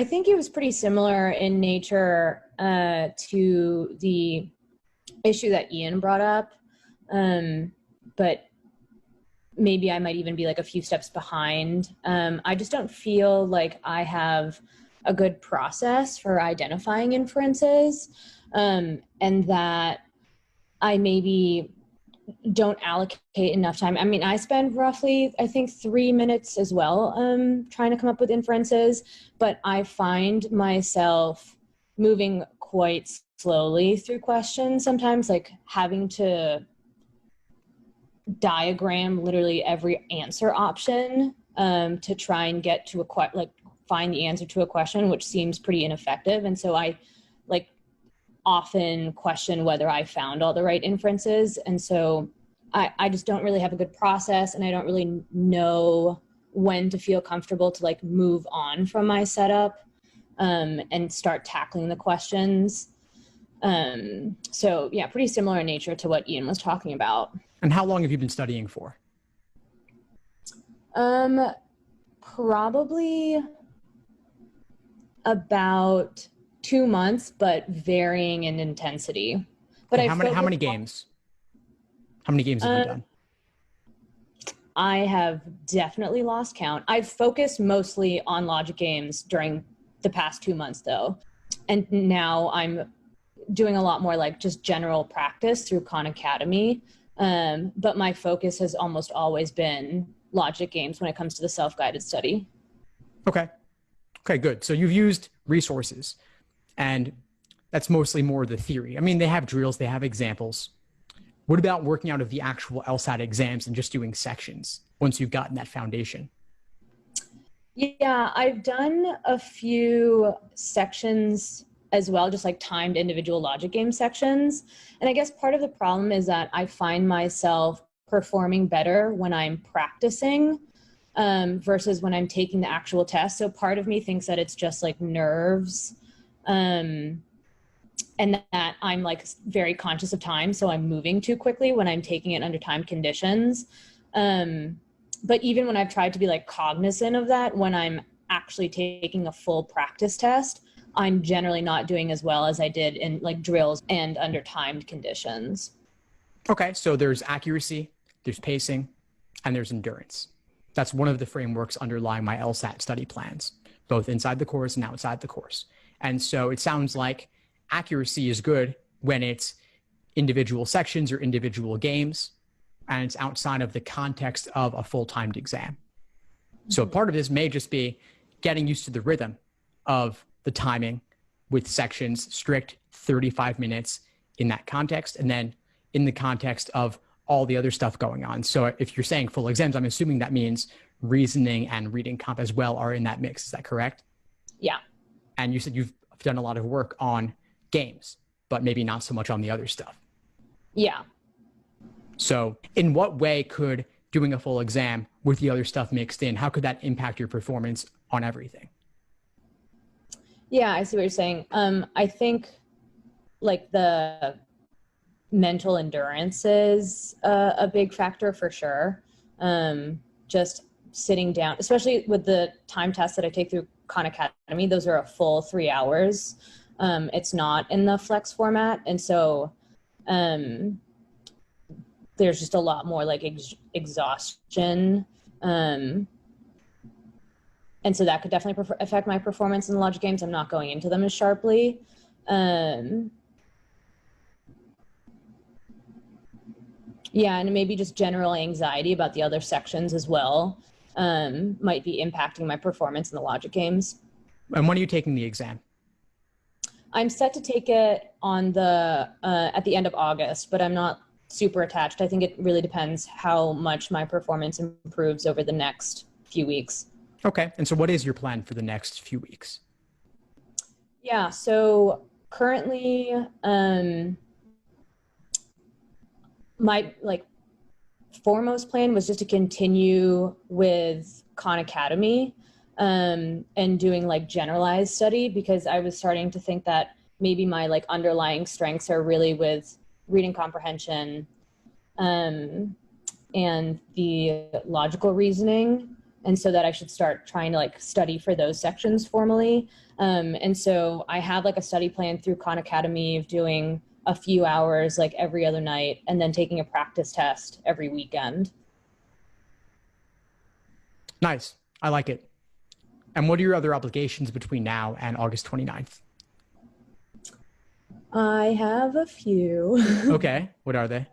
I think it was pretty similar in nature to the issue that Ian brought up, but maybe I might even be like a few steps behind. I just don't feel like I have a good process for identifying inferences, and that I maybe don't allocate enough time. I mean, I spend roughly, I think, 3 minutes as well trying to come up with inferences, but I find myself moving quite slowly through questions sometimes, like having to diagram literally every answer option to try and get to find the answer to a question, which seems pretty ineffective. And so I often question whether I found all the right inferences. And so I just don't really have a good process, and I don't really know when to feel comfortable to move on from my setup and start tackling the questions. So yeah, pretty similar in nature to what Ian was talking about. And how long have you been studying for? Probably about 2 months, but varying in intensity. But how many games? How many games have you done? I have definitely lost count. I've focused mostly on logic games during the past 2 months, though. And now I'm doing a lot more just general practice through Khan Academy. But my focus has almost always been logic games when it comes to the self-guided study. Okay, good. So you've used resources, and that's mostly more the theory. I mean, they have drills, they have examples. What about working out of the actual LSAT exams and just doing sections once you've gotten that foundation? Yeah, I've done a few sections as well, just timed individual logic game sections. And I guess part of the problem is that I find myself performing better when I'm practicing versus when I'm taking the actual test. So part of me thinks that it's just nerves, and that I'm very conscious of time, so I'm moving too quickly when I'm taking it under timed conditions. But even when I've tried to be cognizant of that, when I'm actually taking a full practice test, I'm generally not doing as well as I did in drills and under timed conditions. Okay, so there's accuracy, there's pacing, and there's endurance. That's one of the frameworks underlying my LSAT study plans, both inside the course and outside the course. And so it sounds like accuracy is good when it's individual sections or individual games, and it's outside of the context of a full timed exam. So part of this may just be getting used to the rhythm of the timing with sections, strict 35 minutes in that context, and then in the context of all the other stuff going on. So if you're saying full exams, I'm assuming that means reasoning and reading comp as well are in that mix. Is that correct? Yeah. And you said you've done a lot of work on games, but maybe not so much on the other stuff. Yeah. So in what way could doing a full exam with the other stuff mixed in, how could that impact your performance on everything? Yeah, I see what you're saying. I think the mental endurance is a big factor for sure. Just sitting down, especially with the time tests that I take through Khan Academy, those are a full 3 hours. It's not in the flex format. And so there's just a lot more exhaustion. And so that could definitely affect my performance in the logic games. I'm not going into them as sharply. Yeah, and maybe just general anxiety about the other sections as well might be impacting my performance in the logic games. And when are you taking the exam? I'm set to take it on at the end of August, but I'm not super attached. I think it really depends how much my performance improves over the next few weeks. Okay. And so what is your plan for the next few weeks? Yeah. So currently, my foremost plan was just to continue with Khan Academy and doing generalized study, because I was starting to think that maybe my underlying strengths are really with reading comprehension and the logical reasoning. And so that I should start trying to like study for those sections formally. And so I have like a study plan through Khan Academy of doing a few hours like every other night and then taking a practice test every weekend. Nice. I like it. And what are your other obligations between now and August 29th? I have a few. Okay. What are they?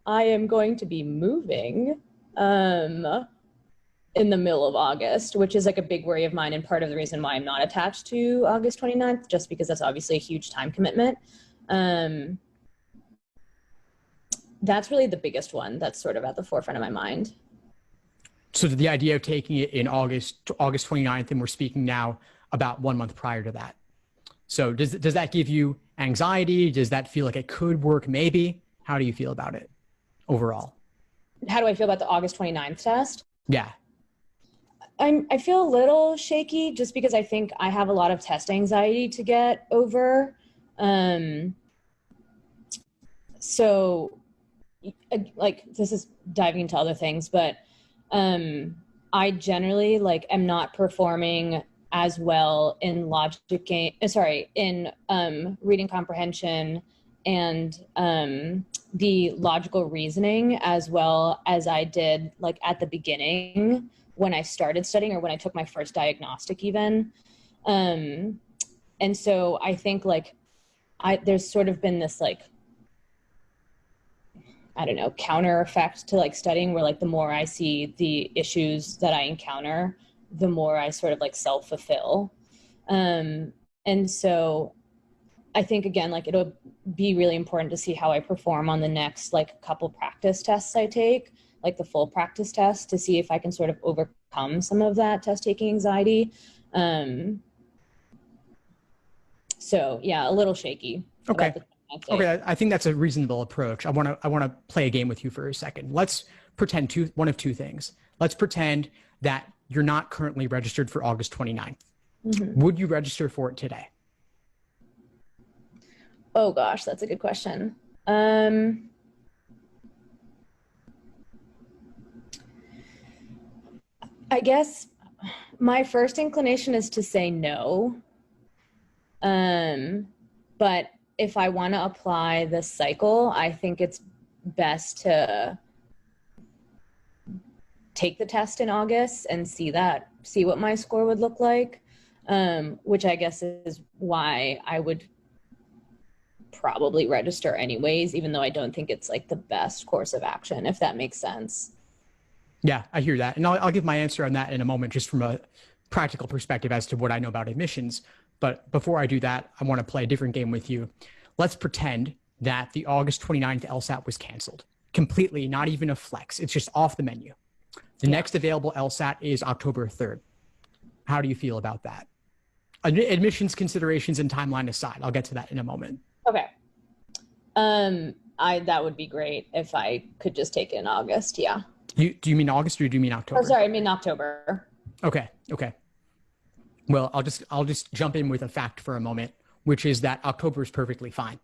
I am going to be moving in the middle of August, which is like a big worry of mine and part of the reason why I'm not attached to August 29th, just because that's obviously a huge time commitment. That's really the biggest one that's sort of at the forefront of my mind. So the idea of taking it in August 29th, and we're speaking now about 1 month prior to that. So does that give you anxiety? Does that feel like it could work maybe? How do you feel about it overall? How do I feel about the August 29th test? Yeah. I feel a little shaky just because I think I have a lot of test anxiety to get over. So like this is diving into other things, but I generally like am not performing as well in in reading comprehension and the logical reasoning as well as I did like at the beginning when I started studying or when I took my first diagnostic even. And so I think like there's sort of been this like, I don't know, counter effect to like studying where like the more I see the issues that I encounter, the more I sort of like self-fulfill. And so I think again, like it'll be really important to see how I perform on the next like couple practice tests I take, like the full practice test, to see if I can sort of overcome some of that test taking anxiety. So yeah, a little shaky. Okay. Okay, I think that's a reasonable approach. I want to play a game with you for a second. Let's pretend one of two things. Let's pretend that you're not currently registered for August 29th. Mm-hmm. Would you register for it today? Oh gosh, that's a good question. I guess my first inclination is to say no. But if I want to apply this cycle, I think it's best to take the test in August and see what my score would look like, which I guess is why I would probably register anyways, even though I don't think it's like the best course of action, if that makes sense. Yeah, I hear that. And I'll give my answer on that in a moment, just from a practical perspective as to what I know about admissions. But before I do that, I want to play a different game with you. Let's pretend that the August 29th LSAT was canceled completely, not even a flex. It's just off the menu. The next available LSAT is October 3rd. How do you feel about that? Admissions considerations and timeline aside, I'll get to that in a moment. Okay. That would be great if I could just take it in August. Yeah. Do you mean August or do you mean October? Oh, sorry, I mean October. Okay. Well, I'll just jump in with a fact for a moment, which is that October is perfectly fine.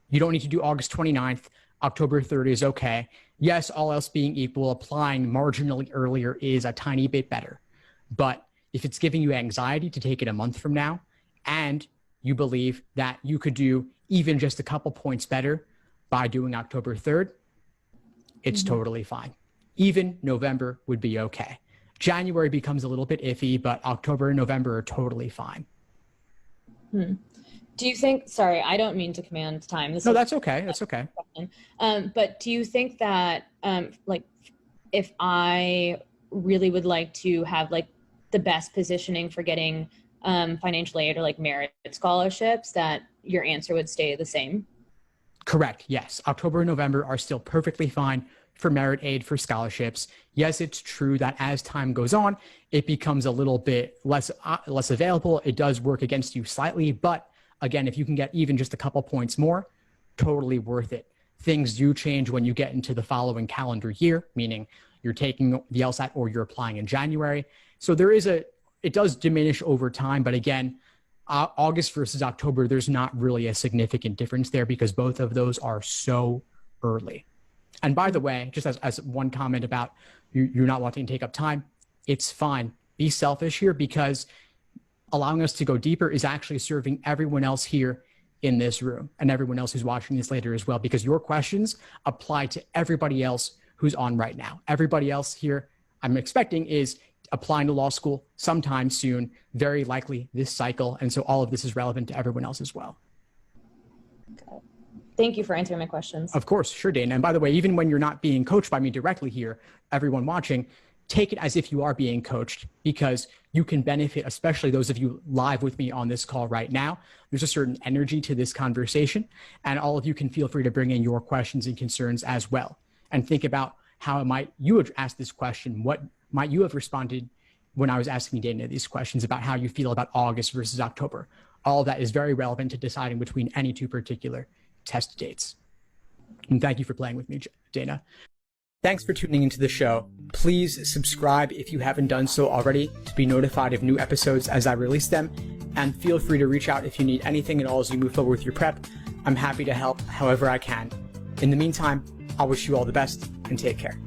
You don't need to do August 29th. October 3rd is okay. Yes, all else being equal, applying marginally earlier is a tiny bit better. But if it's giving you anxiety to take it a month from now, and you believe that you could do even just a couple points better by doing October 3rd, it's totally fine. Even November would be okay. January becomes a little bit iffy, but October and November are totally fine. Do you think, sorry, I don't mean to command time. No, that's okay. That's okay. But do you think that, like, if I really would like to have, like, the best positioning for getting financial aid or, like, merit scholarships, that your answer would stay the same? Correct. Yes. October and November are still perfectly fine for merit aid, for scholarships. Yes, it's true that as time goes on, it becomes a little bit less available. It does work against you slightly, but again, if you can get even just a couple points more, totally worth it. Things do change when you get into the following calendar year, meaning you're taking the LSAT or you're applying in January. So it does diminish over time, but again, August versus October, there's not really a significant difference there because both of those are so early. And by the way, just as one comment about you're not wanting to take up time, It's fine. Be selfish here, because allowing us to go deeper is actually serving everyone else here in this room and everyone else who's watching this later as well, because your questions apply to everybody else who's on right now. Everybody else here, I'm expecting, is applying to law school sometime soon, very likely this cycle. And so all of this is relevant to everyone else as well. Okay. Thank you for answering my questions. Of course, sure, Dana. And by the way, even when you're not being coached by me directly here, everyone watching, take it as if you are being coached, because you can benefit, especially those of you live with me on this call right now. There's a certain energy to this conversation, and all of you can feel free to bring in your questions and concerns as well. And think about how might you have asked this question? What might you have responded when I was asking Dana these questions about how you feel about August versus October? All of that is very relevant to deciding between any two particular test dates. And thank you for playing with me, Dana. Thanks for tuning into the show. Please subscribe if you haven't done so already to be notified of new episodes as I release them. And feel free to reach out if you need anything at all as you move forward with your prep. I'm happy to help however I can. In the meantime, I'll wish you all the best and take care.